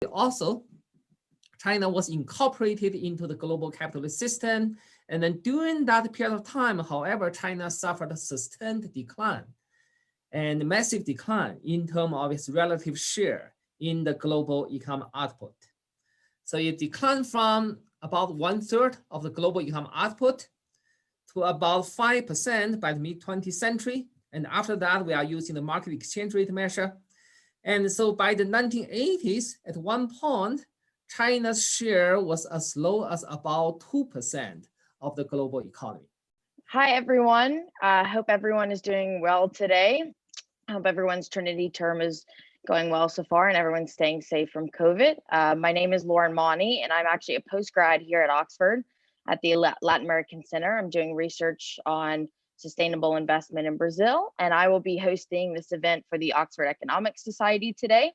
also, China was incorporated into the global capitalist system. And then during that period of time, however, China suffered a sustained decline and massive decline in terms of its relative share in the global economic output. So it declined from about 1/3 of the global economic output to about 5% by the mid-20th century. And after that, we are using the market exchange rate measure. And so by the 1980s, at one point, China's share was as low as about 2% of the global economy. Hi, everyone. I hope everyone is doing well today. I hope everyone's Trinity term is going well so far and everyone's staying safe from COVID. My name is Lauren Monty, and I'm actually a postgrad here at Oxford at the Latin American Center. I'm doing research on sustainable investment in Brazil, and I will be hosting this event for the Oxford Economics Society today.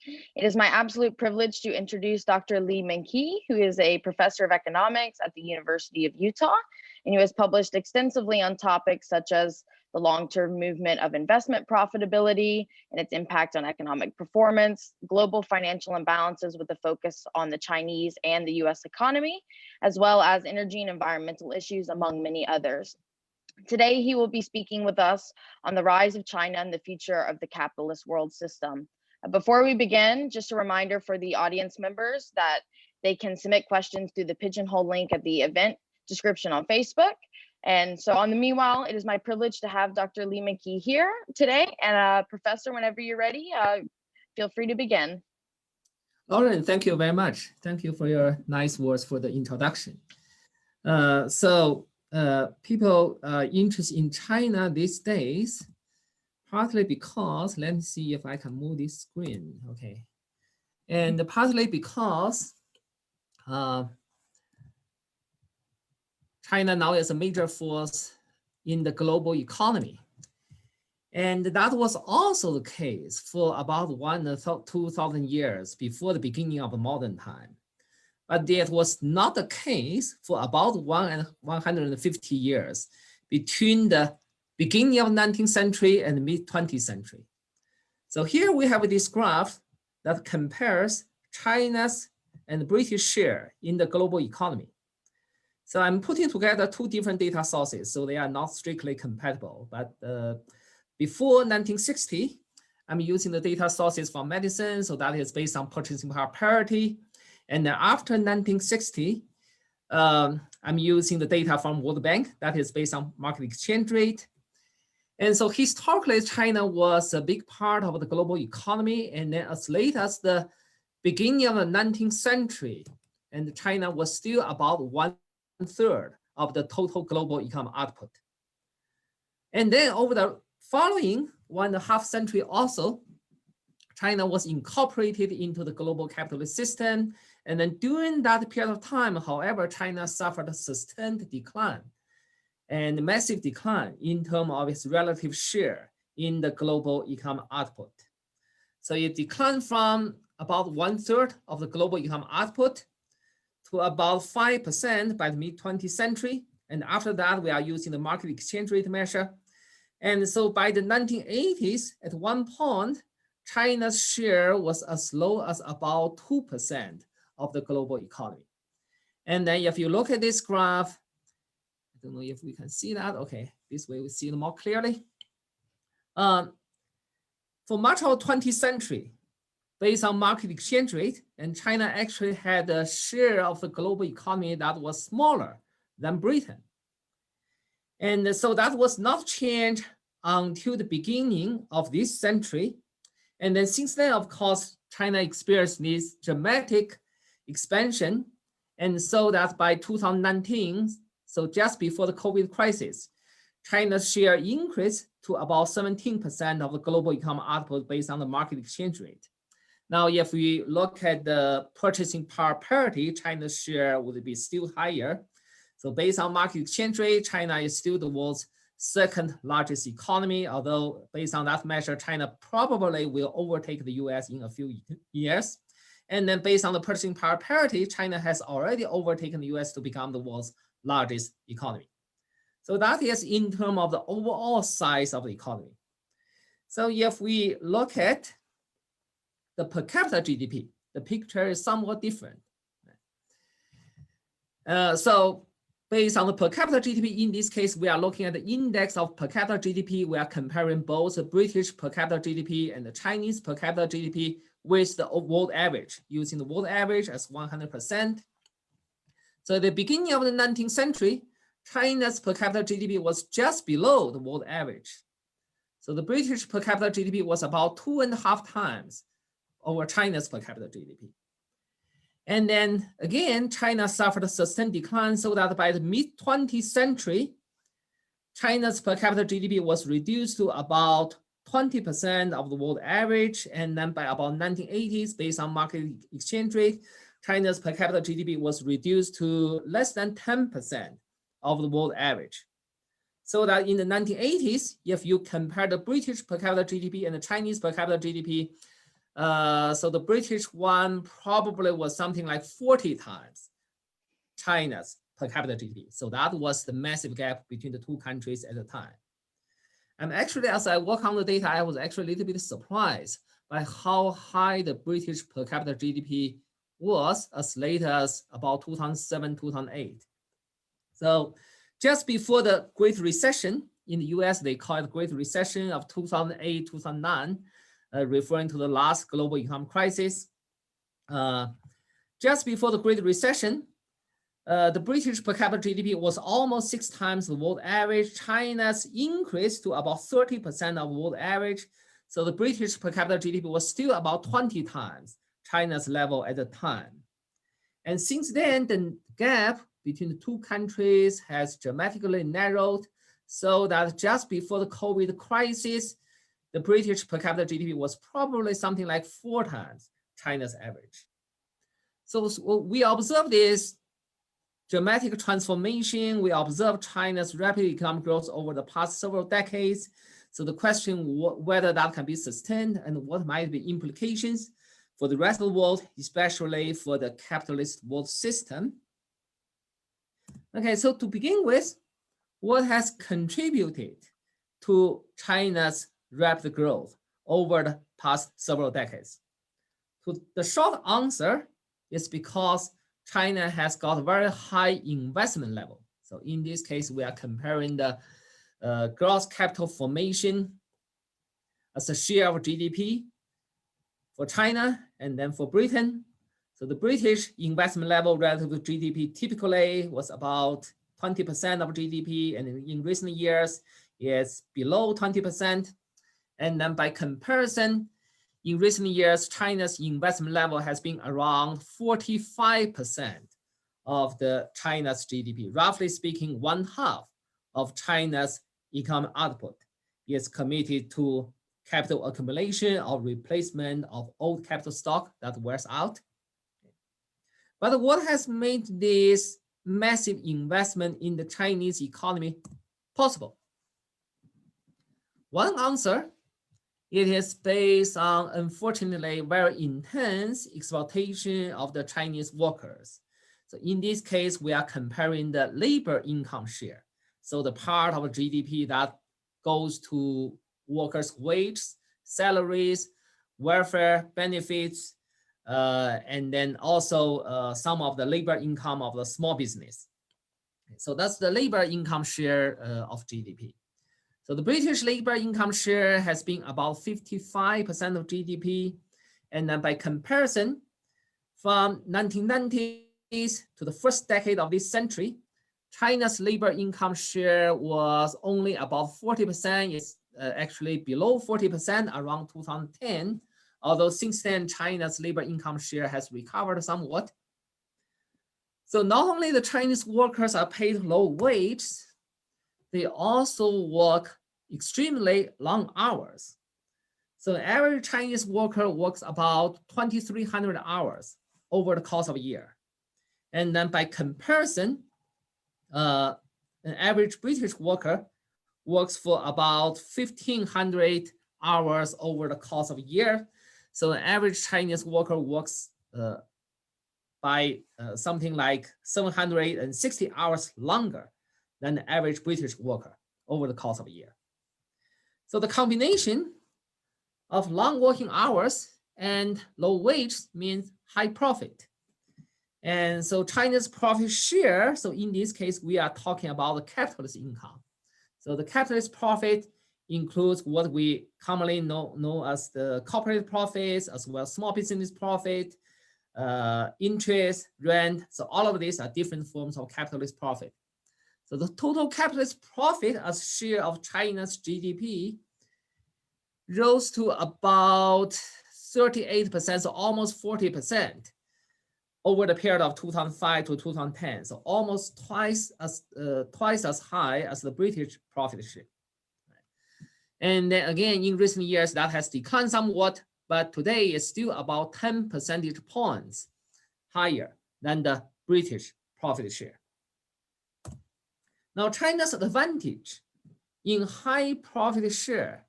It is my absolute privilege to introduce Dr. Li-minqi, who is a professor of economics at the University of Utah, and who has published extensively on topics such as the long-term movement of investment profitability and its impact on economic performance, global financial imbalances with a focus on the Chinese and the US economy, as well as energy and environmental issues, among many others. Today, he will be speaking with us on the rise of China and the future of the capitalist world system. Before we begin, just a reminder for the audience members that they can submit questions through the Pigeonhole link at the event description on Facebook. And so on the meanwhile, it is my privilege to have Dr. Li-minqi here today. And Professor, whenever you're ready, feel free to begin. Lauren, thank you very much. Thank you for your nice words for the introduction. People are interested in China these days, partly because, let me see if I can move this screen, okay. And partly because China now is a major force in the global economy. And that was also the case for about 2,000 years before the beginning of modern time. But that was not the case for about 150 years between the beginning of the 19th century and the mid-20th century. So here we have this graph that compares China's and British share in the global economy. So I'm putting together two different data sources, so they are not strictly compatible. But before 1960, I'm using the data sources from medicine, so that is based on purchasing power parity. And then after 1960, I'm using the data from World Bank, that is based on market exchange rate. And so historically, China was a big part of the global economy. And then as late as the beginning of the 19th century, and China was still about 1/3 of the total global economic output. And then over the following 1.5 century also, China was incorporated into the global capitalist system. And then during that period of time, however, China suffered a sustained decline and massive decline in terms of its relative share in the global economic output. So it declined from about 1/3 of the global economic output to about 5% by the mid-20th century. And after that, we are using the market exchange rate measure. And so by the 1980s, at one point, China's share was as low as about 2% of the global economy. And then if you look at this graph, I don't know if we can see that. Okay, this way we see it more clearly. For much of the 20th century, based on market exchange rate, and China actually had a share of the global economy that was smaller than Britain. And so that was not changed until the beginning of this century. And then since then, of course, China experienced this dramatic expansion. And so that by 2019, so just before the COVID crisis, China's share increased to about 17% of the global economic output based on the market exchange rate. Now, if we look at the purchasing power parity, China's share would be still higher. So based on market exchange rate, China is still the world's second largest economy, although based on that measure, China probably will overtake the US in a few years. And then based on the purchasing power parity, China has already overtaken the US to become the world's largest economy. So that is in terms of the overall size of the economy. So if we look at the per capita GDP, the picture is somewhat different. So based on the per capita GDP, in this case, we are looking at the index of per capita GDP. We are comparing both the British per capita GDP and the Chinese per capita GDP with the world average, using the world average as 100%. So at the beginning of the 19th century, China's per capita GDP was just below the world average. So the British per capita GDP was about 2.5 times over China's per capita GDP. And then again, China suffered a sustained decline so that by the mid-20th century, China's per capita GDP was reduced to about 20% of the world average. And then by about 1980s, based on market exchange rate, China's per capita GDP was reduced to less than 10% of the world average. So that in the 1980s, if you compare the British per capita GDP and the Chinese per capita GDP, so the British one probably was something like 40 times China's per capita GDP. So that was the massive gap between the two countries at the time. And actually, as I work on the data, I was actually a little bit surprised by how high the British per capita GDP was as late as about 2007, 2008. So just before the Great Recession in the US, they call it Great Recession of 2008, 2009, referring to the last global economic crisis. Just before the Great Recession, the British per capita GDP was almost 6 times the world average. China's increased to about 30% of world average. So the British per capita GDP was still about 20 times China's level at the time. And since then, the gap between the two countries has dramatically narrowed so that just before the COVID crisis, the British per capita GDP was probably something like 4 times China's average. So we observe this dramatic transformation. We observe China's rapid economic growth over the past several decades. So the question whether that can be sustained and what might be implications for the rest of the world, especially for the capitalist world system. Okay, so to begin with, what has contributed to China's rapid growth over the past several decades? So the short answer is because China has got a very high investment level. So in this case, we are comparing the gross capital formation as a share of GDP for China and then for Britain. So the British investment level relative to GDP typically was about 20% of GDP, and in recent years, it's below 20%. And then by comparison, in recent years, China's investment level has been around 45% of the China's GDP. Roughly speaking, 1/2 of China's economic output is committed to capital accumulation or replacement of old capital stock that wears out. But what has made this massive investment in the Chinese economy possible? One answer, it is based on, unfortunately, very intense exploitation of the Chinese workers. So in this case, we are comparing the labor income share. So the part of GDP that goes to workers' wages, salaries, welfare benefits, and then also some of the labor income of the small business. So that's the labor income share of GDP. So the British labor income share has been about 55% of GDP. And then by comparison, from 1990s to the first decade of this century, China's labor income share was only about 40%. It's actually below 40% around 2010. Although since then, China's labor income share has recovered somewhat. So not only the Chinese workers are paid low wages, they also work extremely long hours. So an average Chinese worker works about 2,300 hours over the course of a year. And then by comparison, an average British worker works for about 1,500 hours over the course of a year. So an average Chinese worker works by something like 760 hours longer than the average British worker over the course of a year. So the combination of long working hours and low wages means high profit. And so China's profit share, so in this case, we are talking about the capitalist income. So the capitalist profit includes what we commonly know as the corporate profits, as well as small business profit, interest, rent. So all of these are different forms of capitalist profit. So the total capitalist profit as share of China's GDP rose to about 38%, so almost 40% over the period of 2005 to 2010. So almost twice as high as the British profit share. And then again, in recent years, that has declined somewhat, but today it's still about 10 percentage points higher than the British profit share. Now, China's advantage in high profit share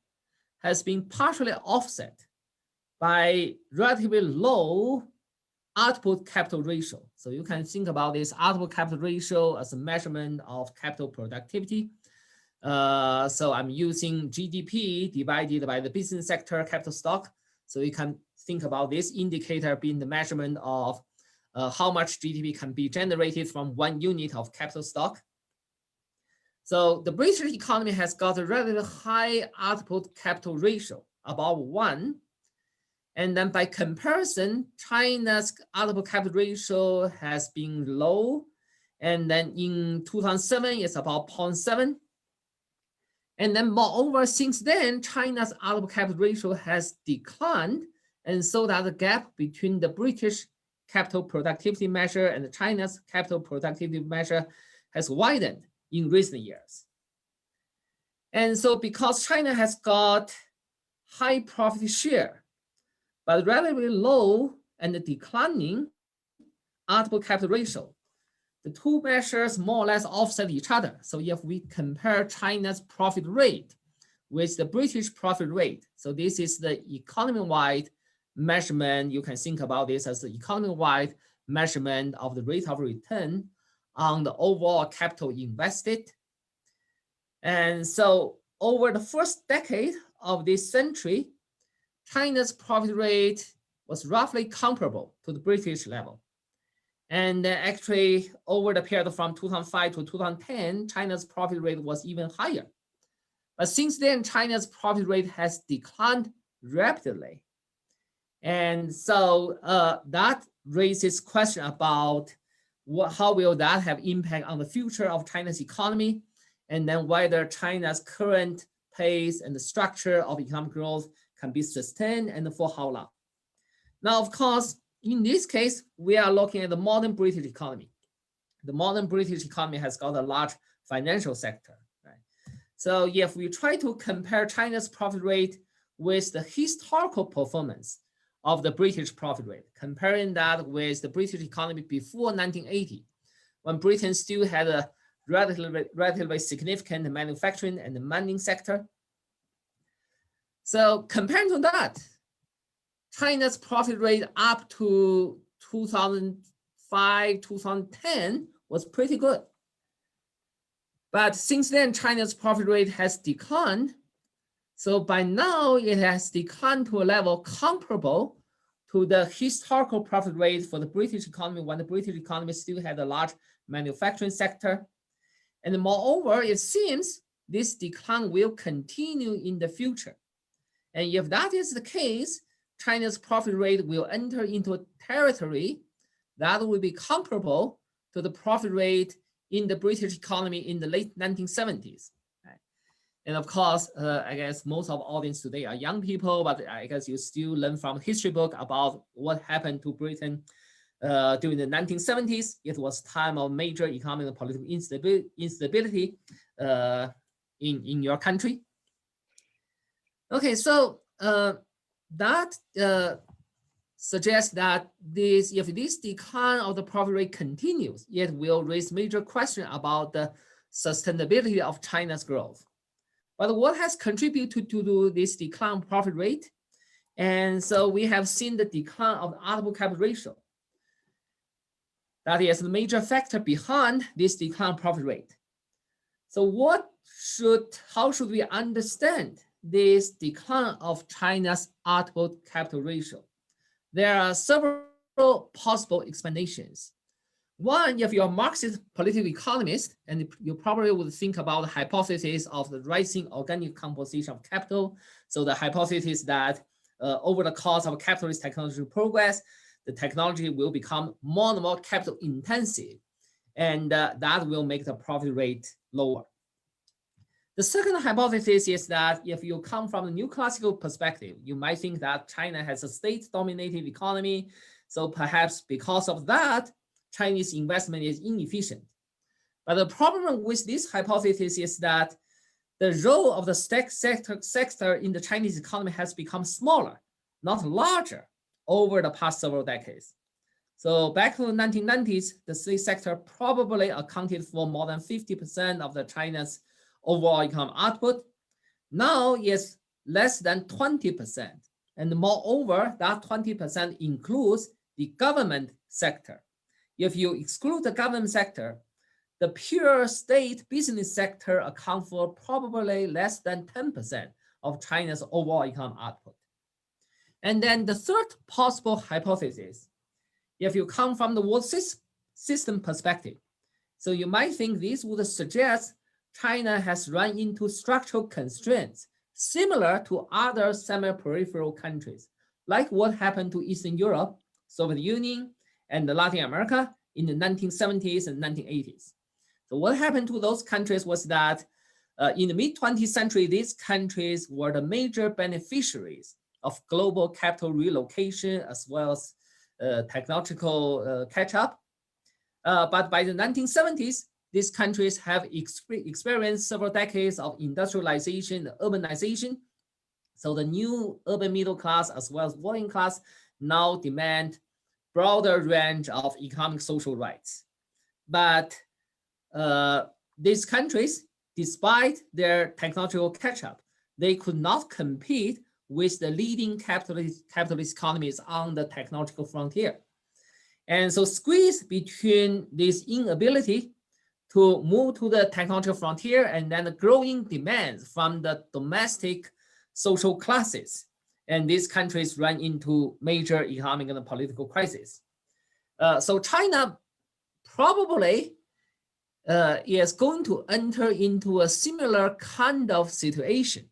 has been partially offset by relatively low output capital ratio. So you can think about this output capital ratio as a measurement of capital productivity. So I'm using GDP divided by the business sector capital stock. So you can think about this indicator being the measurement of how much GDP can be generated from 1 unit of capital stock. So the British economy has got a relatively high output capital ratio, about 1. And then by comparison, China's output capital ratio has been low. And then in 2007, it's about 0.7. And then moreover, since then, China's output capital ratio has declined. And so that the gap between the British capital productivity measure and China's capital productivity measure has widened in recent years. And so because China has got high profit share, but relatively low and declining output capital ratio, the two measures more or less offset each other. So if we compare China's profit rate with the British profit rate, so this is the economy-wide measurement. You can think about this as the economy-wide measurement of the rate of return on the overall capital invested. And so over the first decade of this century, China's profit rate was roughly comparable to the British level. And actually, over the period from 2005 to 2010, China's profit rate was even higher. But since then, China's profit rate has declined rapidly. And so that raises question about how will that have impact on the future of China's economy, and then whether China's current pace and the structure of economic growth can be sustained and for how long. Now, of course, in this case, we are looking at the modern British economy. The modern British economy has got a large financial sector, right? So if we try to compare China's profit rate with the historical performance of the British profit rate, comparing that with the British economy before 1980, when Britain still had a relatively significant manufacturing and mining sector. So comparing to that, China's profit rate up to 2005, 2010 was pretty good. But since then, China's profit rate has declined. So by now, it has declined to a level comparable to the historical profit rate for the British economy when the British economy still had a large manufacturing sector. And moreover, it seems this decline will continue in the future. And if that is the case, China's profit rate will enter into a territory that will be comparable to the profit rate in the British economy in the late 1970s. Right? And of course, I guess most of the audience today are young people, but I guess you still learn from history book about what happened to Britain during the 1970s. It was time of major economic and political instability in your country. Okay, so that suggests that if this decline of the profit rate continues, it will raise major questions about the sustainability of China's growth. But what has contributed to this decline profit rate? And so we have seen the decline of the output capital ratio. That is the major factor behind this decline profit rate. So how should we understand this decline of China's output capital ratio? There are several possible explanations. One, if you're a Marxist political economist, and you probably would think about the hypothesis of the rising organic composition of capital. So the hypothesis that over the course of capitalist technological progress, the technology will become more and more capital intensive, and that will make the profit rate lower. The second hypothesis is that if you come from the new classical perspective, you might think that China has a state-dominated economy. So perhaps because of that, Chinese investment is inefficient. But the problem with this hypothesis is that the role of the sector in the Chinese economy has become smaller, not larger, over the past several decades. So back to the 1990s, the state sector probably accounted for more than 50% of the China's overall economic output. Now it's less than 20%. And moreover, that 20% includes the government sector. If you exclude the government sector, the pure state business sector accounts for probably less than 10% of China's overall economic output. And then the third possible hypothesis, if you come from the world system perspective, so you might think this would suggest China has run into structural constraints similar to other semi-peripheral countries, like what happened to Eastern Europe, Soviet Union, and Latin America in the 1970s and 1980s. So what happened to those countries was that in the mid-20th century, these countries were the major beneficiaries of global capital relocation as well as technological catch-up. But by the 1970s, these countries have experienced several decades of industrialization, urbanization. So the new urban middle class as well as working class now demand broader range of economic social rights. But these countries, despite their technological catch-up, they could not compete with the leading capitalist economies on the technological frontier. And so squeeze between this inability to move to the technological frontier and then the growing demands from the domestic social classes. And these countries run into major economic and political crisis. So China probably is going to enter into a similar kind of situation.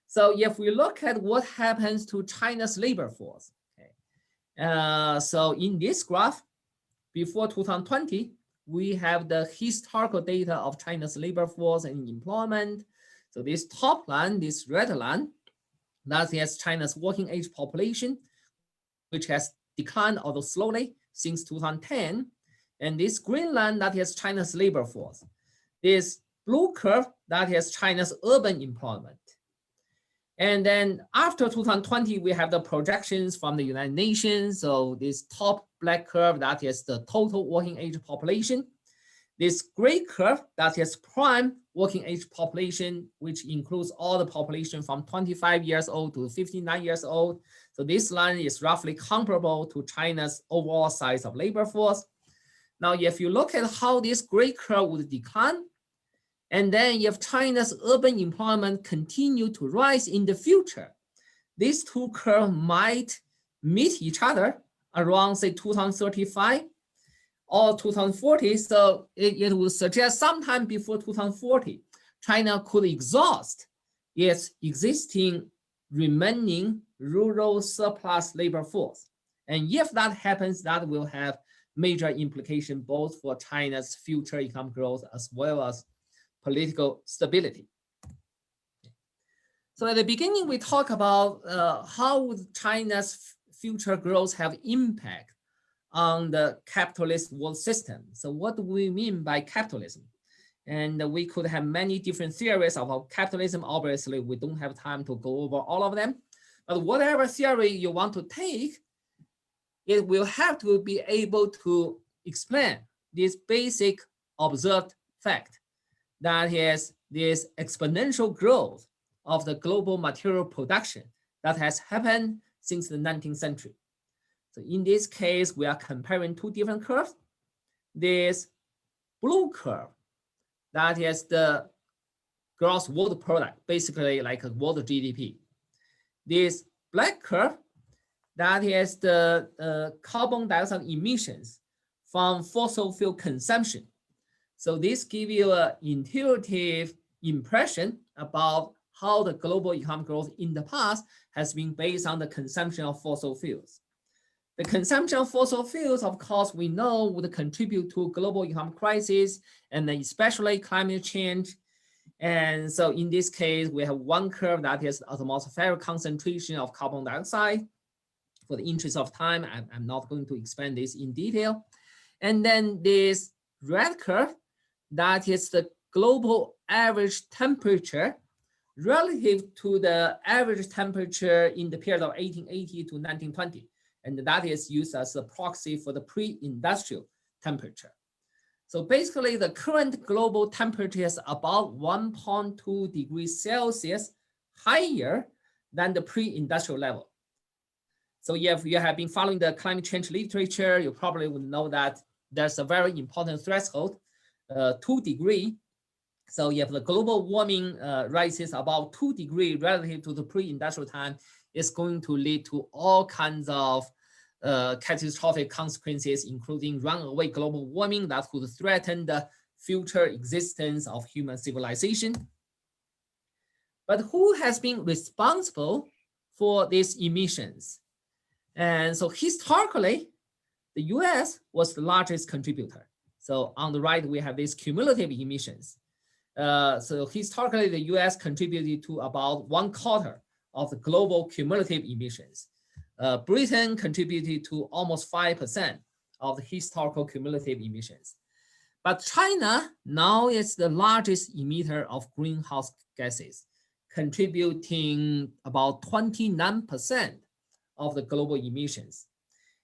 So if we look at what happens to China's labor force, okay, so in this graph, before 2020, we have the historical data of China's labor force and employment. So this top line, this red line, that is China's working age population, which has declined, although slowly, since 2010. And this green line, that is China's labor force. This blue curve, that is China's urban employment. And then after 2020, we have the projections from the United Nations. So this top black curve, that is the total working age population. This gray curve, that is prime working age population, which includes all the population from 25 years old to 59 years old. So this line is roughly comparable to China's overall size of labor force. Now, if you look at how this gray curve would decline, and then if China's urban employment continue to rise in the future, these two curves might meet each other around, say, 2035 or 2040. So it would suggest sometime before 2040, China could exhaust its existing remaining rural surplus labor force. And if that happens, that will have major implication both for China's future economic growth as well as political stability. So at the beginning, we talk about how would China's future growth have impact on the capitalist world system. So what do we mean by capitalism? And we could have many different theories about capitalism. Obviously, we don't have time to go over all of them. But whatever theory you want to take, it will have to be able to explain this basic observed fact, that is this exponential growth of the global material production that has happened since the 19th century. So in this case, we are comparing two different curves. This blue curve, that is the gross world product, basically like a world GDP. This black curve, that is the carbon dioxide emissions from fossil fuel consumption. So this gives you an intuitive impression about how the global economic growth in the past has been based on the consumption of fossil fuels. The consumption of fossil fuels, of course, we know would contribute to global economic crisis and especially climate change. And so in this case, we have one curve that is atmospheric concentration of carbon dioxide. For the interest of time, I'm not going to explain this in detail. And then this red curve, that is the global average temperature relative to the average temperature in the period of 1880 to 1920. And that is used as a proxy for the pre-industrial temperature. So basically, the current global temperature is about 1.2 degrees Celsius higher than the pre-industrial level. So if you have been following the climate change literature, you probably would know that there's a very important threshold, 2 degrees. So if the global warming rises about 2 degrees relative to the pre-industrial time, it's going to lead to all kinds of catastrophic consequences, including runaway global warming that could threaten the future existence of human civilization. But who has been responsible for these emissions? And so historically, the US was the largest contributor. So on the right, we have these cumulative emissions. So historically, the US contributed to about 1/4 of the global cumulative emissions. Britain contributed to almost 5% of the historical cumulative emissions. But China now is the largest emitter of greenhouse gases, contributing about 29% of the global emissions.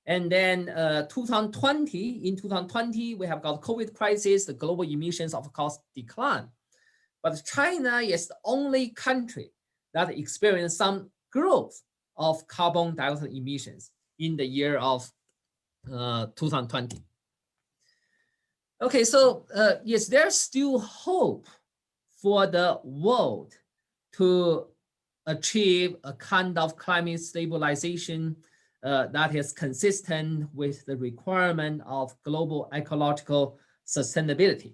And then in 2020, we have got COVID crisis, the global emissions of course declined. But China is the only country that experienced some growth of carbon dioxide emissions in the year of 2020. Okay, so yes, there's still hope for the world to achieve a kind of climate stabilization that is consistent with the requirement of global ecological sustainability.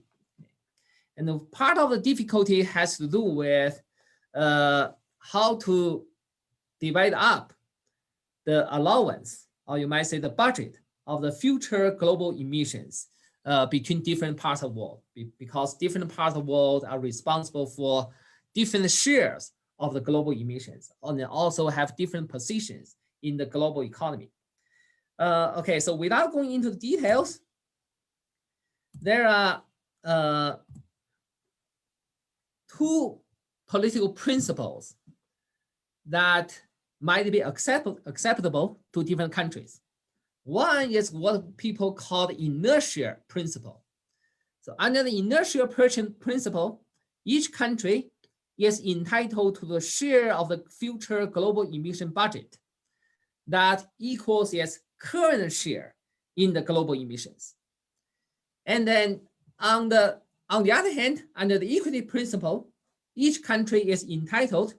And the part of the difficulty has to do with how to divide up the allowance, or you might say the budget of the future global emissions between different parts of the world, because different parts of the world are responsible for different shares of the global emissions, and they also have different positions in the global economy. Okay, so without going into the details, there are two political principles that might be acceptable to different countries. One is what people call the inertia principle. So under the inertia principle, each country is entitled to the share of the future global emission budget that equals its current share in the global emissions. And then on the other hand, under the equity principle, each country is entitled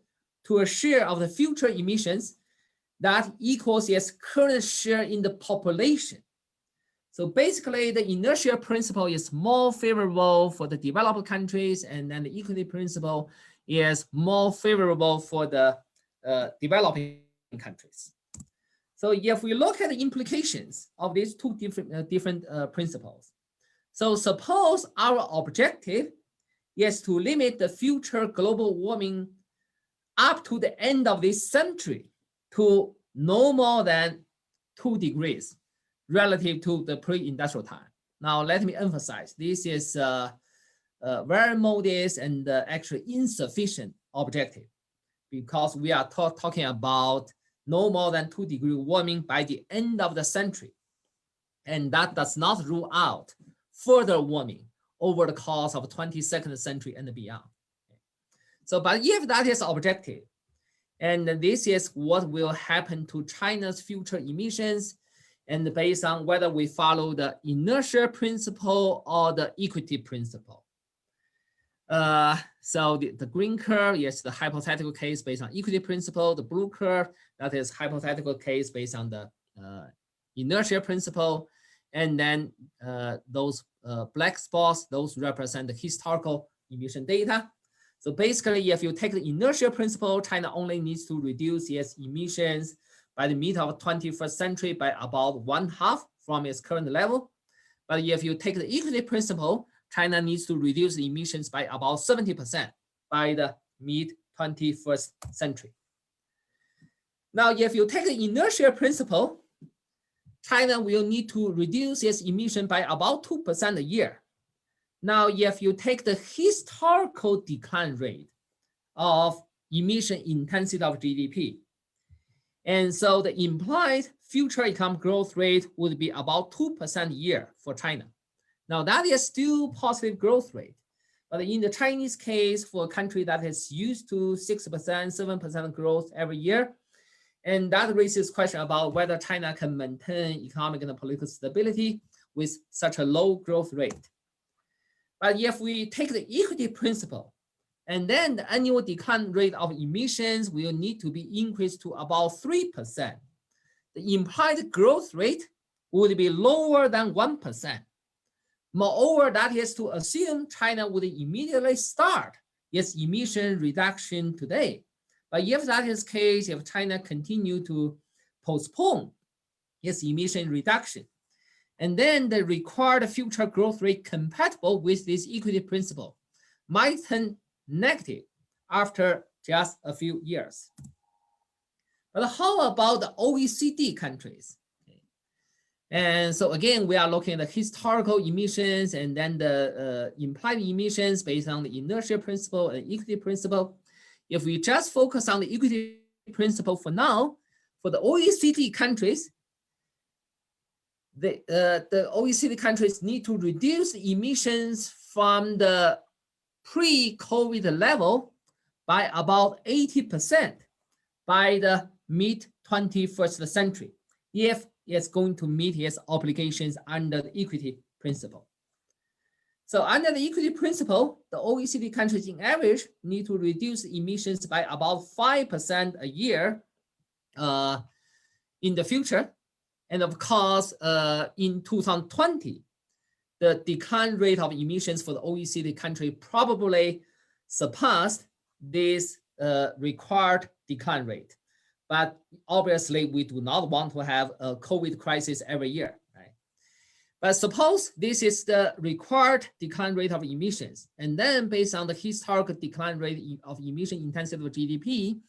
to a share of the future emissions that equals its current share in the population. So basically, the inertia principle is more favorable for the developed countries, and then the equity principle is more favorable for the developing countries. So if we look at the implications of these two different principles, so suppose our objective is to limit the future global warming up to the end of this century to no more than 2 degrees relative to the pre-industrial time. Now, let me emphasize, this is a very modest and actually insufficient objective, because we are talking about no more than 2 degree warming by the end of the century. And that does not rule out further warming over the course of the 22nd century and beyond. So, but if that is objective, and this is what will happen to China's future emissions, and based on whether we follow the inertia principle or the equity principle. So the green curve is the hypothetical case based on equity principle. The blue curve, that is hypothetical case based on the inertia principle. And then those black spots, those represent the historical emission data. So basically, if you take the inertia principle, China only needs to reduce its emissions by the mid of 21st century by about 1/2 from its current level. But if you take the equity principle, China needs to reduce the emissions by about 70% by the mid 21st century. Now, if you take the inertia principle, China will need to reduce its emission by about 2% a year. Now, if you take the historical decline rate of emission intensity of GDP, and so the implied future economic growth rate would be about 2% a year for China. Now, that is still positive growth rate. But in the Chinese case, for a country that is used to 6%, 7% growth every year, and that raises question about whether China can maintain economic and political stability with such a low growth rate. But if we take the equity principle, and then the annual decline rate of emissions will need to be increased to about 3%. The implied growth rate would be lower than 1%. Moreover, that is to assume China would immediately start its emission reduction today. But if that is the case, if China continue to postpone its emission reduction, and then the required future growth rate compatible with this equity principle might turn negative after just a few years. But how about the OECD countries? And so again, we are looking at the historical emissions and then the implied emissions based on the inertia principle and equity principle. If we just focus on the equity principle for now, for the OECD countries, the OECD countries need to reduce the emissions from the pre-COVID level by about 80% by the mid-21st century, if it's going to meet its obligations under the equity principle. So under the equity principle, the OECD countries in average need to reduce emissions by about 5% a year in the future. And of course, in 2020, the decline rate of emissions for the OECD country probably surpassed this required decline rate. But obviously, we do not want to have a COVID crisis every year, right? But suppose this is the required decline rate of emissions, and then based on the historical decline rate of emission intensity of GDP,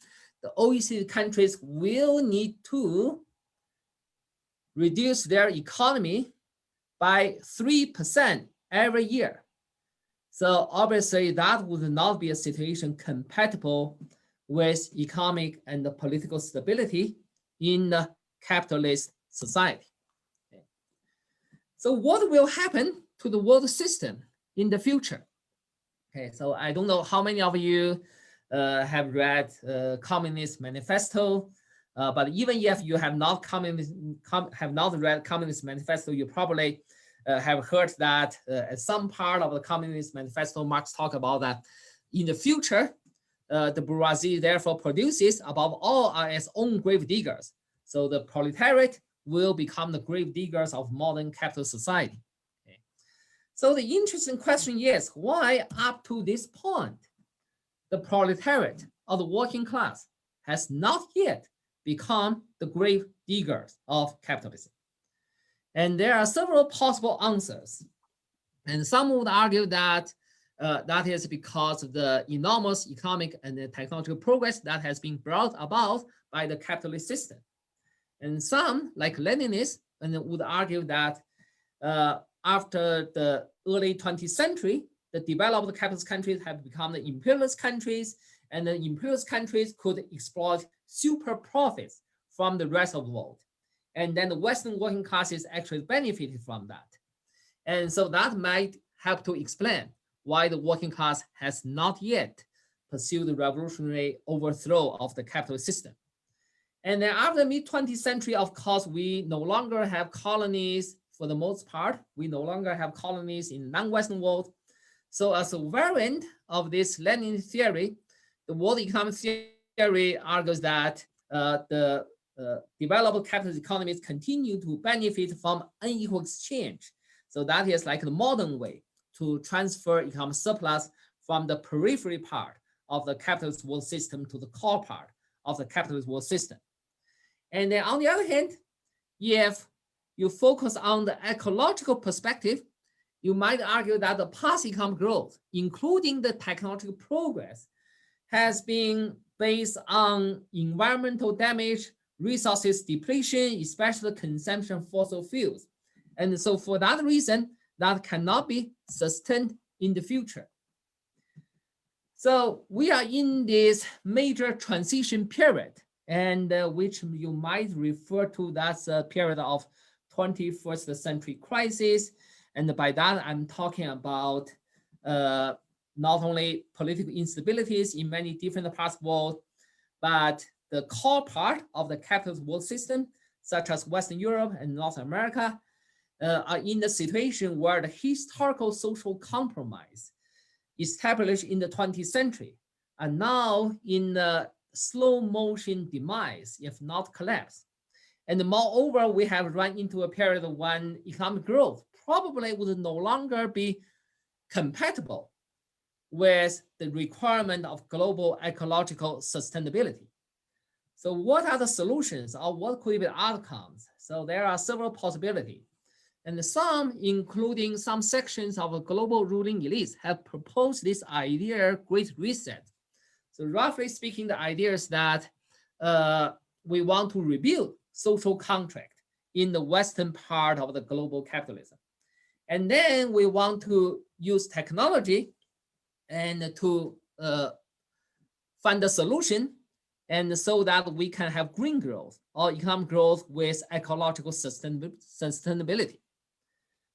the OECD countries will need to reduce their economy by 3% every year. So obviously that would not be a situation compatible with economic and political stability in the capitalist society. Okay. So what will happen to the world system in the future? Okay, so I don't know how many of you have read Communist Manifesto, but even if you have not read Communist Manifesto, you probably have heard that at some part of the Communist Manifesto, Marx talked about that in the future, the bourgeoisie therefore produces above all are its own grave diggers. So the proletariat will become the grave diggers of modern capital society. Okay. So the interesting question is, why up to this point, the proletariat or the working class has not yet become the grave diggers of capitalism? And there are several possible answers. And some would argue that that is because of the enormous economic and technological progress that has been brought about by the capitalist system. And some, like Leninists, would argue that after the early 20th century, the developed capitalist countries have become the imperialist countries, and the imperialist countries could exploit super profits from the rest of the world. And then the Western working classes actually benefited from that. And so that might help to explain why the working class has not yet pursued the revolutionary overthrow of the capitalist system. And then after the mid-20th century, of course, we no longer have colonies for the most part. We no longer have colonies in non-Western world. So as a variant of this Lenin theory, the world economic theory argues that the developed capitalist economies continue to benefit from unequal exchange. So that is like the modern way to transfer economic surplus from the periphery part of the capitalist world system to the core part of the capitalist world system. And then on the other hand, if you focus on the ecological perspective, you might argue that the past economic growth, including the technological progress, has been based on environmental damage, resources depletion, especially the consumption of fossil fuels. And so for that reason, that cannot be sustained in the future. So we are in this major transition period, and which you might refer to as a period of 21st century crisis. And by that, I'm talking about not only political instabilities in many different parts of the world, but the core part of the capitalist world system, such as Western Europe and North America, are in a situation where the historical social compromise established in the 20th century are now in a slow motion demise, if not collapse. And moreover, we have run into a period when economic growth probably would no longer be compatible with the requirement of global ecological sustainability. So what are the solutions, or what could be the outcomes? So there are several possibilities. And some, including some sections of a global ruling elites, have proposed this idea, Great Reset. So roughly speaking, the idea is that we want to rebuild social contract in the Western part of the global capitalism. And then we want to use technology and to find a solution, and so that we can have green growth or economic growth with ecological sustainability.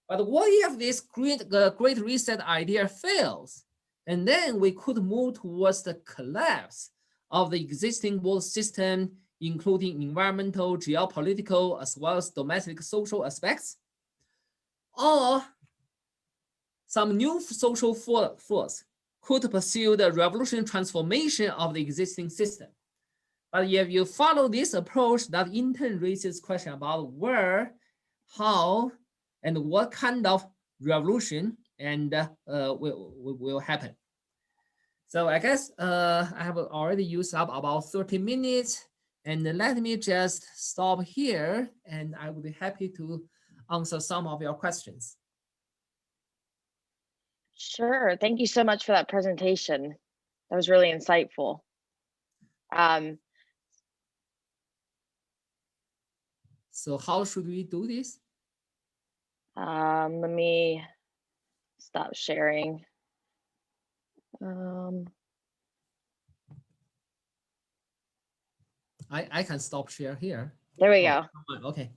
But what if this great reset idea fails? And then we could move towards the collapse of the existing world system, including environmental, geopolitical, as well as domestic social aspects. Or some new social force could pursue the revolutionary transformation of the existing system. But if you follow this approach, that in turn raises question about where, how, and what kind of revolution and will happen. So I guess I have already used up about 30 minutes, and let me just stop here, and I would be happy to answer some of your questions. Sure. Thank you so much for that presentation. That was really insightful. So how should we do this? Let me stop sharing. I can stop share here. There we go. Okay.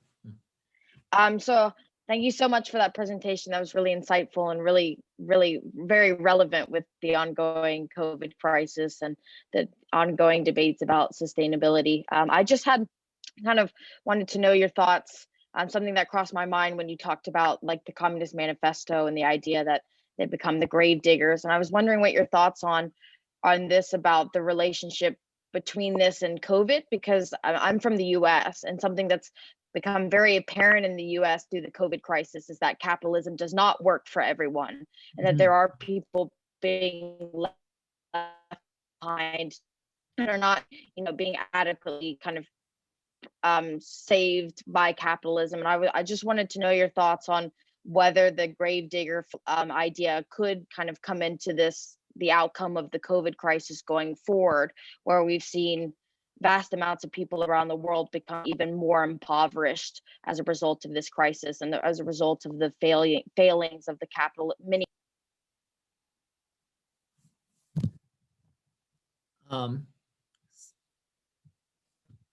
So thank you so much for that presentation. That was really insightful and really very relevant with the ongoing COVID crisis and the ongoing debates about sustainability. I just had kind of wanted to know your thoughts on something that crossed my mind when you talked about like the Communist Manifesto and the idea that they become the grave diggers. And I was wondering what your thoughts on this about the relationship between this and COVID, because I'm from the US, and something that's become very apparent in the US through the COVID crisis is that capitalism does not work for everyone, and that there are people being left behind and are not, being adequately kind of saved by capitalism. And I just wanted to know your thoughts on whether the gravedigger idea could kind of come into the outcome of the COVID crisis going forward, where we've seen vast amounts of people around the world become even more impoverished as a result of this crisis and as a result of the failings of the capital many.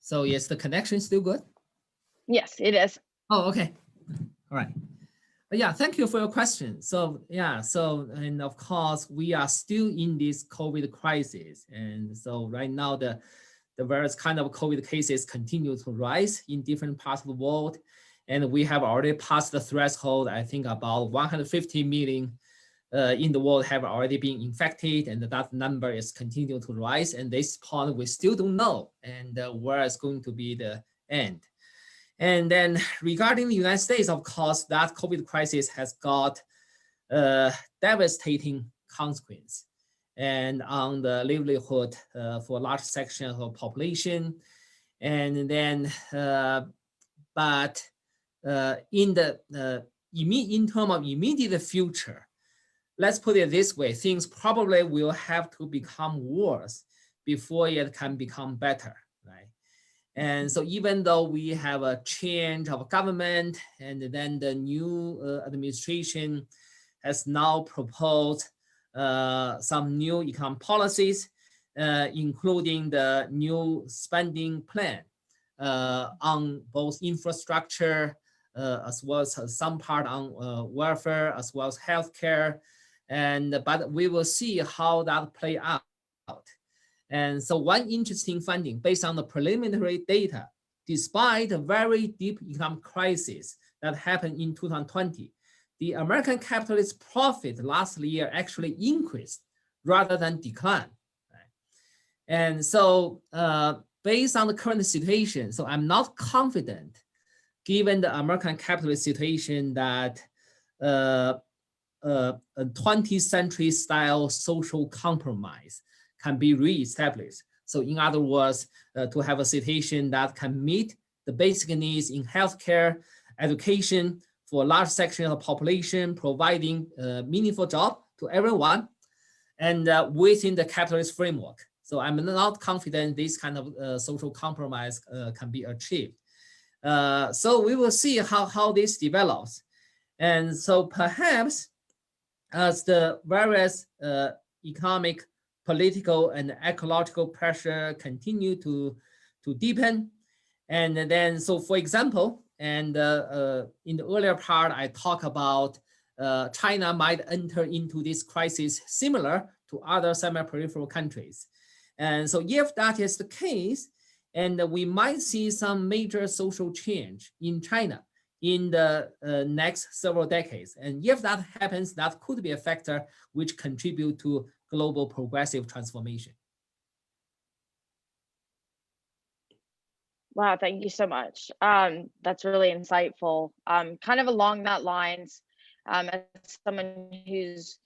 So is the connection still good? Yes, it is. Oh, okay. All right. Yeah, thank you for your question. So yeah, and of course we are still in this COVID crisis, and so right now the various kind of COVID cases continue to rise in different parts of the world, and we have already passed the threshold. I think about 150 million in the world have already been infected, and that number is continuing to rise. And this point we still don't know, and where is going to be the end. And then regarding the United States, of course, that COVID crisis has got devastating consequence and on the livelihood for a large section of the population. And then, but in terms of immediate future, let's put it this way, things probably will have to become worse before it can become better, right? And so even though we have a change of government, and then the new administration has now proposed some new economic policies, including the new spending plan on both infrastructure, as well as some part on welfare, as well as healthcare. But we will see how that play out. And so one interesting finding based on the preliminary data, despite a very deep economic crisis that happened in 2020, the American capitalist profit last year actually increased rather than declined. Right? And so based on the current situation, so I'm not confident, given the American capitalist situation, that a 20th century style social compromise can be reestablished. So in other words, to have a situation that can meet the basic needs in healthcare, education for a large section of the population, providing a meaningful job to everyone, and within the capitalist framework. So I'm not confident this kind of social compromise can be achieved. So we will see how this develops. And so perhaps as the various economic, political, and ecological pressure continue to deepen, and then, so for example, and in the earlier part, I talk about China might enter into this crisis similar to other semi-peripheral countries. And so if that is the case, and we might see some major social change in China in the next several decades. And if that happens, that could be a factor which contribute to global progressive transformation. Wow, thank you so much. That's really insightful. Kind of along that lines, as someone who's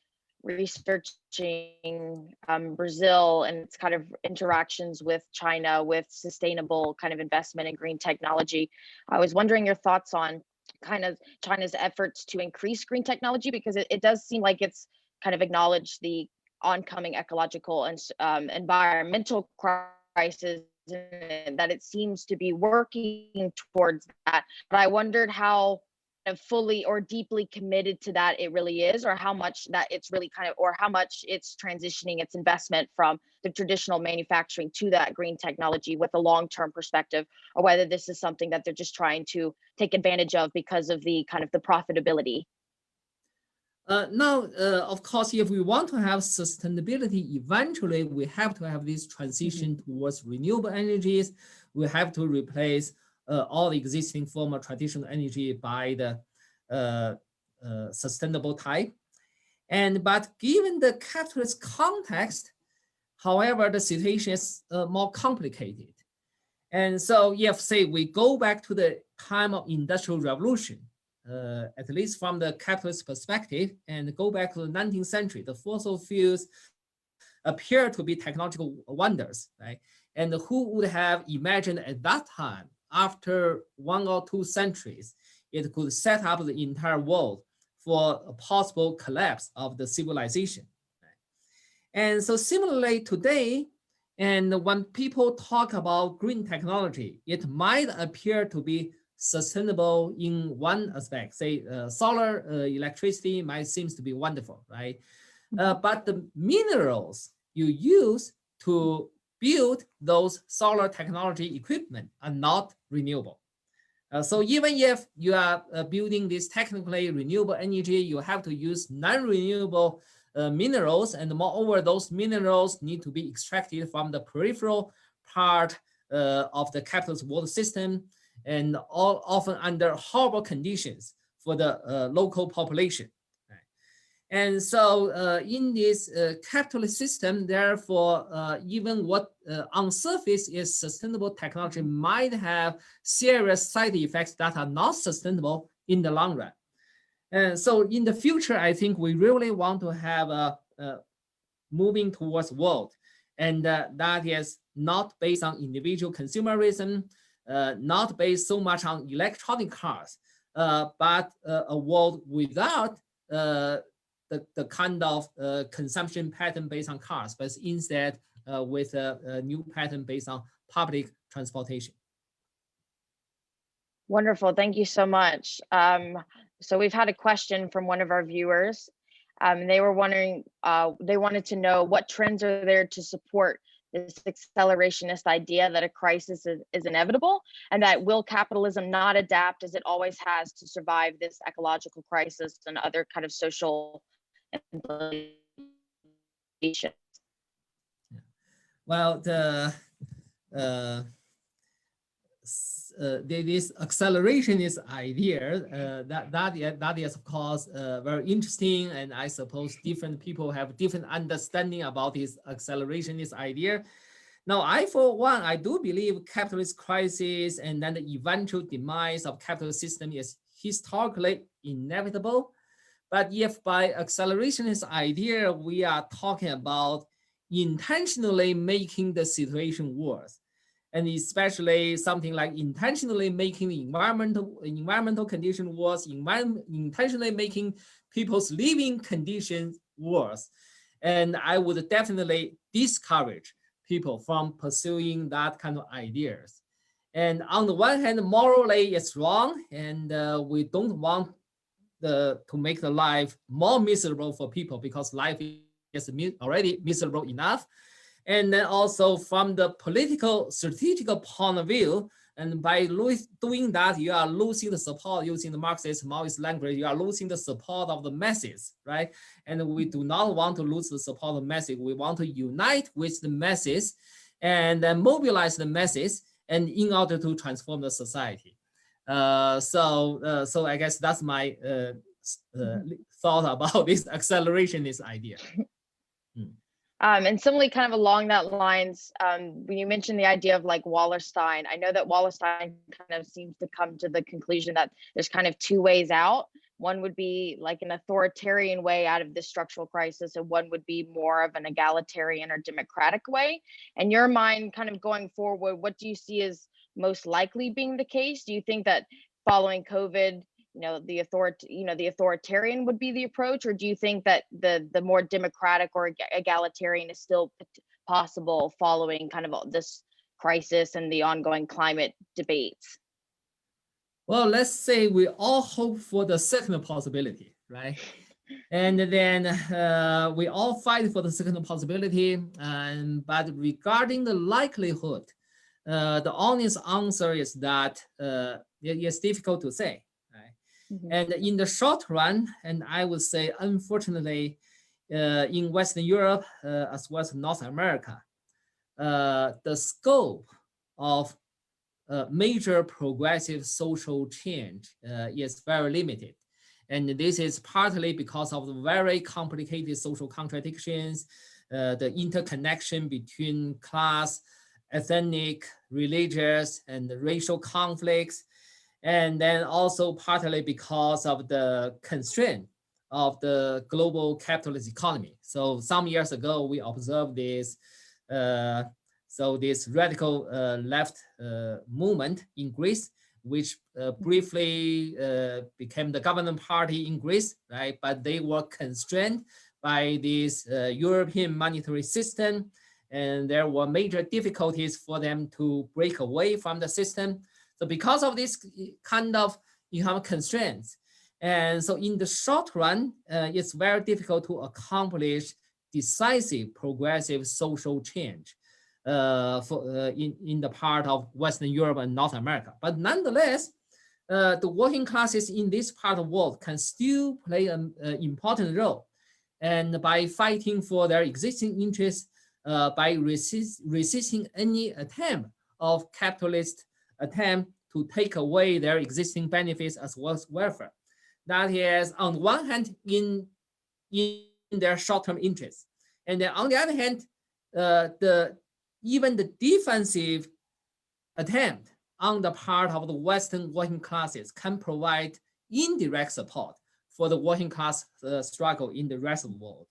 researching Brazil and its kind of interactions with China, with sustainable kind of investment in green technology, I was wondering your thoughts on kind of China's efforts to increase green technology, because it does seem like it's kind of acknowledged the oncoming ecological and environmental crisis, and that it seems to be working towards that. But I wondered how fully or deeply committed to that it really is, or how much that it's really kind of, or how much it's transitioning its investment from the traditional manufacturing to that green technology with a long-term perspective, or whether this is something that they're just trying to take advantage of because of the kind of the profitability. Now, of course, if we want to have sustainability, eventually we have to have this transition towards renewable energies. We have to replace all the existing form of traditional energy by the sustainable type. But given the capitalist context, however, the situation is more complicated. And so if, say, we go back to the time of Industrial Revolution, at least from the capitalist perspective, and go back to the 19th century, the fossil fuels appear to be technological wonders, right? And who would have imagined at that time, after 1 or 2 centuries, it could set up the entire world for a possible collapse of the civilization. Right? And so similarly today, and when people talk about green technology, it might appear to be sustainable in one aspect. Say solar electricity might seems to be wonderful, right? But the minerals you use to build those solar technology equipment are not renewable. So even if you are building this technically renewable energy, you have to use non-renewable minerals, and moreover, those minerals need to be extracted from the peripheral part of the capitalist world system, and all often under horrible conditions for the local population. Right? And so in this capitalist system, therefore, even what on surface is sustainable technology might have serious side effects that are not sustainable in the long run. And so in the future, I think we really want to have a moving towards world, and that is not based on individual consumerism, not based so much on electronic cars, but a world without the kind of consumption pattern based on cars, but instead with a new pattern based on public transportation. Wonderful. Thank you so much. So we've had a question from one of our viewers. They were wondering, they wanted to know what trends are there to support this accelerationist idea that a crisis is inevitable, and that will capitalism not adapt as it always has to survive this ecological crisis and other kind of social implications? Well, this accelerationist idea, that is of course very interesting, and I suppose different people have different understanding about this accelerationist idea. Now, for one, I do believe capitalist crisis and then the eventual demise of capitalist system is historically inevitable. But if by accelerationist idea, we are talking about intentionally making the situation worse, and especially something like intentionally making the environmental condition worse, intentionally making people's living conditions worse. And I would definitely discourage people from pursuing that kind of ideas. And on the one hand, morally it's wrong, and we don't want to make the life more miserable for people, because life is already miserable enough. And then also from the political strategical point of view, and by doing that, you are losing the support, using the Marxist Maoist language, you are losing the support of the masses, right? And we do not want to lose the support of the masses. We want to unite with the masses and then mobilize the masses, and in order to transform the society. So I guess that's my thought about this accelerationist idea. And similarly, kind of along that lines, when you mentioned the idea of like Wallerstein, I know that Wallerstein kind of seems to come to the conclusion that there's kind of two ways out. One would be like an authoritarian way out of this structural crisis, and one would be more of an egalitarian or democratic way. In your mind, kind of going forward, what do you see as most likely being the case? Do you think that following COVID, the authoritarian would be the approach, or do you think that the more democratic or egalitarian is still possible following kind of this crisis and the ongoing climate debates? Well, let's say we all hope for the second possibility, right? And then we all fight for the second possibility. But regarding the likelihood, the honest answer is that it's difficult to say. Mm-hmm. And in the short run, and I would say, unfortunately, in Western Europe, as well as North America, the scope of major progressive social change is very limited. And this is partly because of the very complicated social contradictions, the interconnection between class, ethnic, religious, and racial conflicts, and then also partly because of the constraint of the global capitalist economy. So some years ago, we observed this, this radical left movement in Greece, which briefly became the governing party in Greece, right? But they were constrained by this European monetary system, and there were major difficulties for them to break away from the system. So because of this kind of economic constraints, and so in the short run, it's very difficult to accomplish decisive progressive social change in the part of Western Europe and North America. But nonetheless, the working classes in this part of the world can still play an important role. And by fighting for their existing interests, by resisting any attempt of capitalist attempt to take away their existing benefits as well as welfare. That is, on one hand, in in their short-term interests. And then on the other hand, even the defensive attempt on the part of the Western working classes can provide indirect support for the working class struggle in the rest of the world.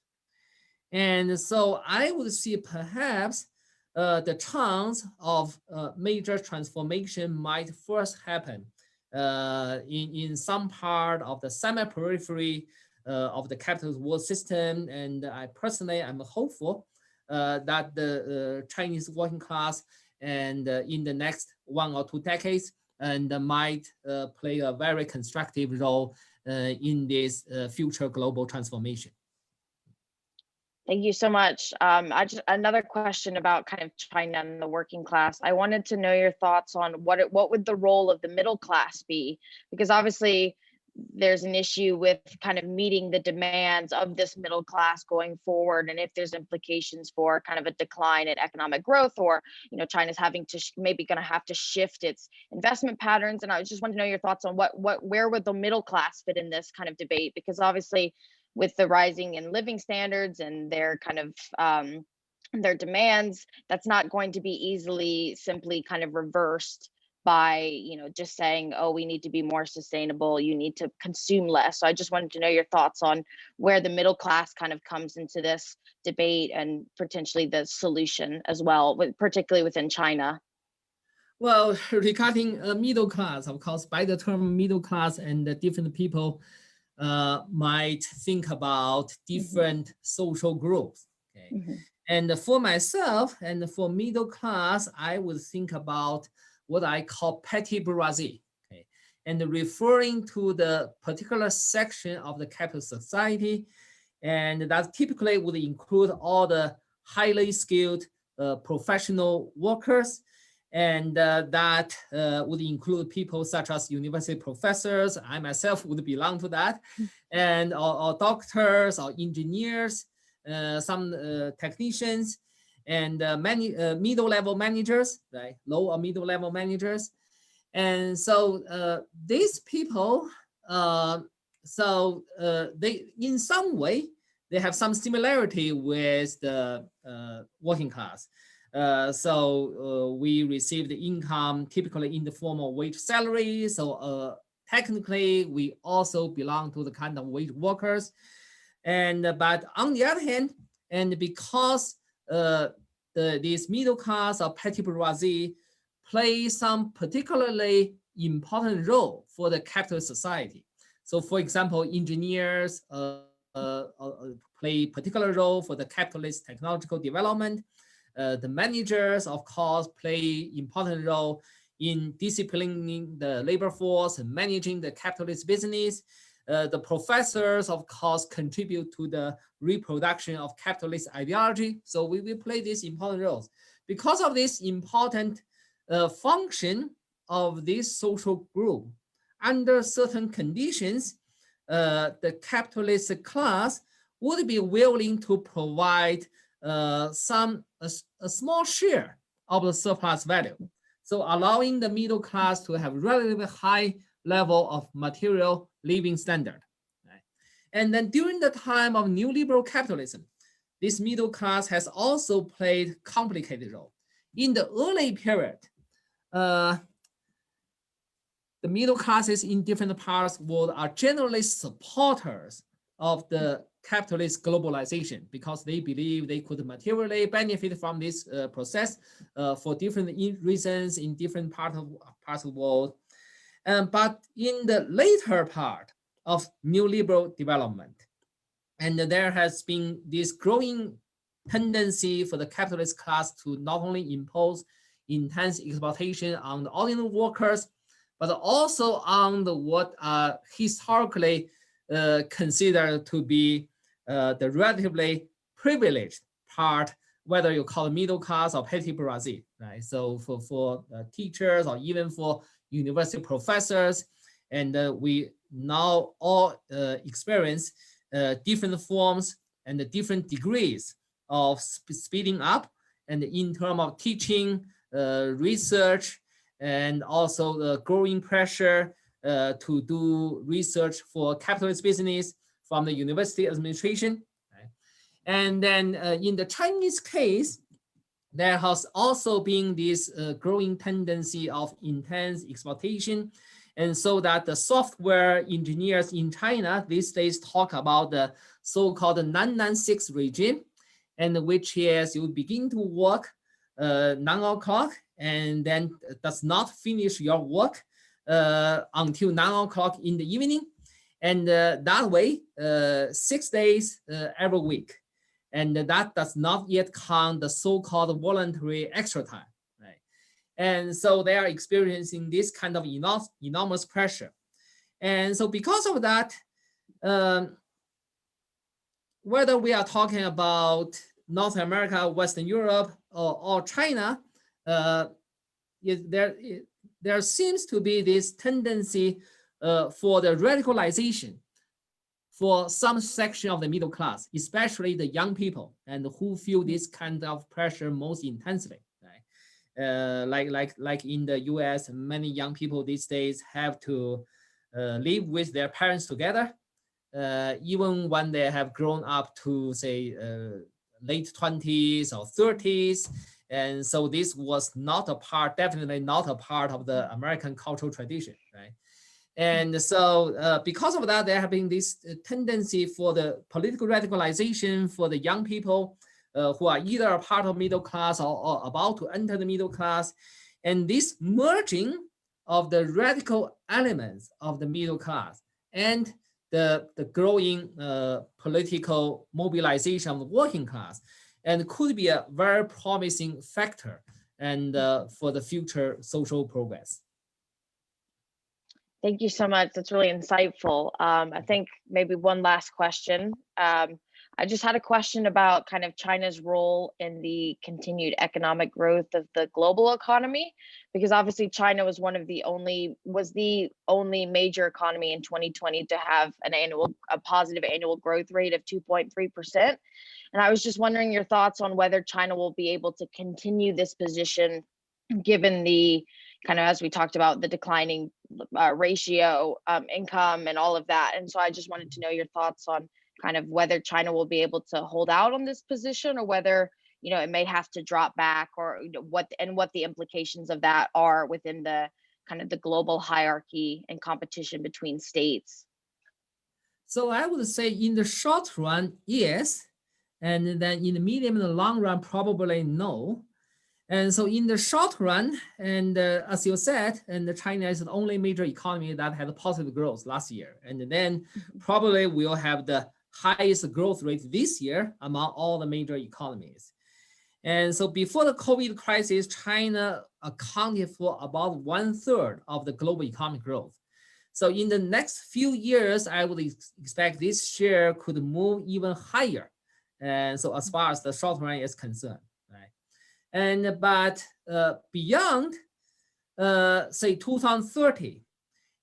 And so I would see perhaps the chance of major transformation might first happen in some part of the semi-periphery of the capitalist world system. And I personally am hopeful that the Chinese working class and in the next 1 or 2 decades and might play a very constructive role in this future global transformation. Thank you so much. Another question about kind of China and the working class. I wanted to know your thoughts on what would the role of the middle class be? Because obviously there's an issue with kind of meeting the demands of this middle class going forward, and if there's implications for kind of a decline in economic growth, or China's having to maybe going to have to shift its investment patterns. And I just wanted to know your thoughts on where would the middle class fit in this kind of debate? Because obviously, with the rising in living standards and their kind of their demands, that's not going to be easily simply kind of reversed by just saying, oh, we need to be more sustainable, you need to consume less. So I just wanted to know your thoughts on where the middle class kind of comes into this debate and potentially the solution as well, particularly within China. Well, regarding middle class, of course, by the term middle class and the different people might think about different social groups. Okay? And for myself and for middle class, I would think about what I call petty bourgeoisie, okay? And referring to the particular section of the capitalist society, and that typically would include all the highly skilled professional workers, and that would include people such as university professors. I myself would belong to that, and or doctors or engineers, some technicians, and many middle-level managers, right? Low or middle-level managers. And so these people, they, in some way, they have some similarity with the working class. We receive the income typically in the form of wage salary. So technically, we also belong to the kind of wage workers. And but on the other hand, and because this middle class or petty bourgeoisie play some particularly important role for the capitalist society. So for example, engineers play particular role for the capitalist technological development. The managers, of course, play important role in disciplining the labor force and managing the capitalist business. The professors, of course, contribute to the reproduction of capitalist ideology. So we will play these important roles. Because of this important function of this social group, under certain conditions, the capitalist class would be willing to provide a small share of the surplus value. So allowing the middle class to have relatively high level of material living standard. Right? And then during the time of neoliberal capitalism, this middle class has also played complicated role. In the early period, the middle classes in different parts of the world are generally supporters of the capitalist globalization because they believe they could materially benefit from this process for different reasons in different parts of the world. But in the later part of neoliberal development, and there has been this growing tendency for the capitalist class to not only impose intense exploitation on the ordinary workers, but also on the what are historically considered to be the relatively privileged part, whether you call it middle class or petty bourgeoisie, right? So for teachers or even for university professors, and we now all experience different forms and different degrees of speeding up, and in terms of teaching, research, and also the growing pressure to do research for capitalist business, from the university administration. Right? And then in the Chinese case, there has also been this growing tendency of intense exploitation. And so that the software engineers in China these days talk about the so-called 996 regime, and which is you begin to work 9 o'clock and then does not finish your work until 9 o'clock in the evening. And that way, 6 days every week. And that does not yet count the so-called voluntary extra time, right? And so they are experiencing this kind of enormous pressure. And so because of that, whether we are talking about North America, Western Europe, or China, there seems to be this tendency for the radicalization for some section of the middle class, especially the young people, and who feel this kind of pressure most intensely. Right? Like in the US, many young people these days have to live with their parents together, even when they have grown up to say late 20s or 30s. And so this was not a part, definitely not a part of the American cultural tradition, right? And so because of that, there have been this tendency for the political radicalization for the young people who are either a part of middle class or about to enter the middle class. And this merging of the radical elements of the middle class and the growing political mobilization of the working class, and could be a very promising factor and for the future social progress. Thank you so much. That's really insightful. I think maybe one last question. I just had a question about kind of China's role in the continued economic growth of the global economy, because obviously China was the only major economy in 2020 to have a positive annual growth rate of 2.3%. And I was just wondering your thoughts on whether China will be able to continue this position, given the kind of, as we talked about, the declining ratio income and all of that. And so I just wanted to know your thoughts on kind of whether China will be able to hold out on this position, or whether, you know, it may have to drop back, or what the implications of that are within the kind of the global hierarchy and competition between states. So I would say in the short run, yes. And then in the medium and the long run, probably no. And so in the short run, and as you said, and China is the only major economy that had positive growth last year. And then probably we'll have the highest growth rate this year among all the major economies. And so before the COVID crisis, China accounted for about 1/3 of the global economic growth. So in the next few years, I would expect this share could move even higher. And so as far as the short run is concerned, right? And but beyond, say 2030,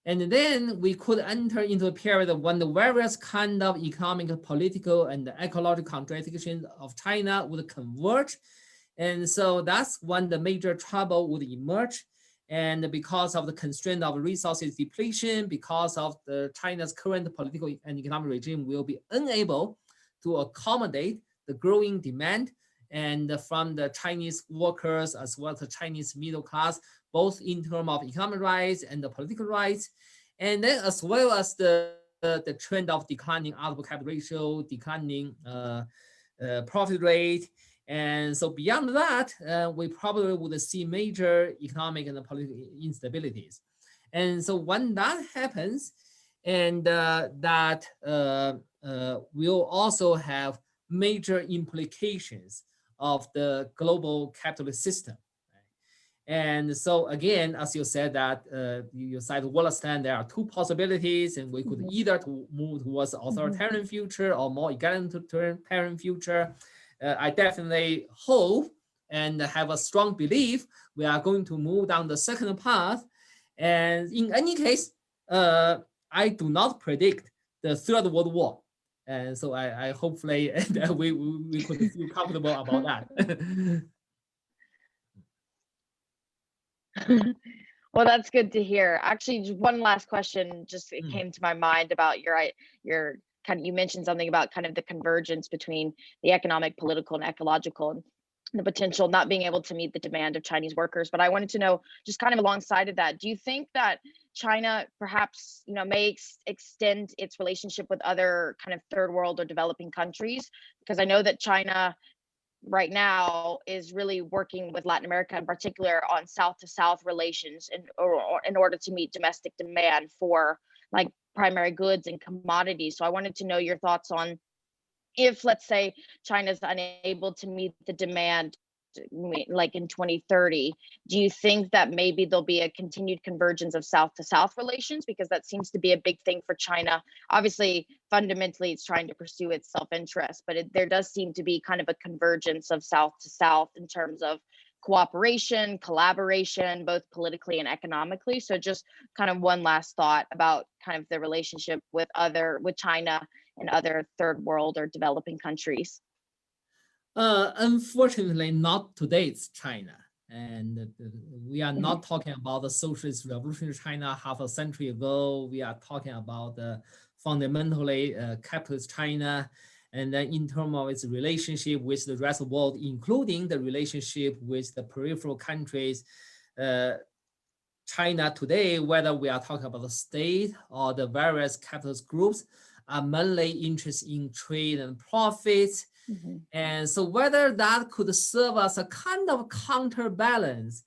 and then we could enter into a period when the various kind of economic, political, and ecological contradictions of China would converge. And so that's when the major trouble would emerge. And because of the constraint of resources depletion, because of the China's current political and economic regime will be unable to accommodate the growing demand and from the Chinese workers as well as the Chinese middle class, both in terms of economic rights and the political rights, and then as well as the trend of declining output capital ratio, declining profit rate. And so beyond that, we probably would see major economic and political instabilities. And so when that happens, and that will also have major implications of the global capitalist system. And so again, as you said that you cited Wallerstein, there are two possibilities, and we could either move towards authoritarian future or more egalitarian future. I definitely hope and have a strong belief we are going to move down the second path. And in any case, I do not predict the Third World War. And so I hopefully that we could feel comfortable about that. Well, that's good to hear. Actually, just one last question just came to my mind about your kind of, you mentioned something about kind of the convergence between the economic, political, and ecological, and the potential not being able to meet the demand of Chinese workers. But I wanted to know, just kind of alongside of that, do you think that China perhaps, may extend its relationship with other kind of third world or developing countries? Because I know that China right now is really working with Latin America in particular on South to South relations or in order to meet domestic demand for like primary goods and commodities. So I wanted to know your thoughts on, if let's say China's unable to meet the demand like in 2030, do you think that maybe there'll be a continued convergence of South to South relations? Because that seems to be a big thing for China. Obviously, fundamentally, it's trying to pursue its self-interest, but there does seem to be kind of a convergence of South to South in terms of cooperation, collaboration, both politically and economically. So just kind of one last thought about kind of the relationship with China and other third world or developing countries. Unfortunately, not today's China. And we are not talking about the socialist revolution in China half a century ago. We are talking about the fundamentally capitalist China. And then in terms of its relationship with the rest of the world, including the relationship with the peripheral countries, China today, whether we are talking about the state or the various capitalist groups, are mainly interested in trade and profits. And so whether that could serve as a kind of counterbalance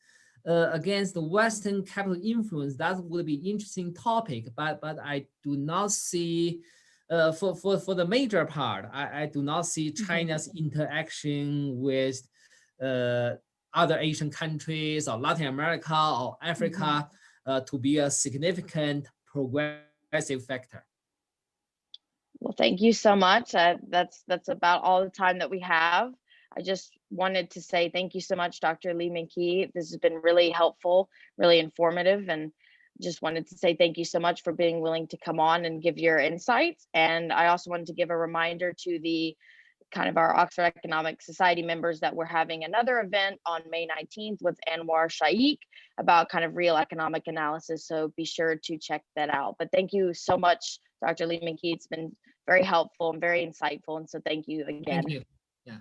against the Western capital influence, that would be an interesting topic. But I do not see, for the major part, I do not see China's interaction with other Asian countries or Latin America or Africa to be a significant progressive factor. Well, thank you so much. That's about all the time that we have. I just wanted to say thank you so much, Dr. Li-minqi. This has been really helpful, really informative, and just wanted to say thank you so much for being willing to come on and give your insights. And I also wanted to give a reminder to the kind of our Oxford Economic Society members that we're having another event on May 19th with Anwar Shaikh about kind of real economic analysis. So be sure to check that out. But thank you so much, Dr. Li-minqi. It's been very helpful and very insightful. And so thank you again. Thank you. Yeah.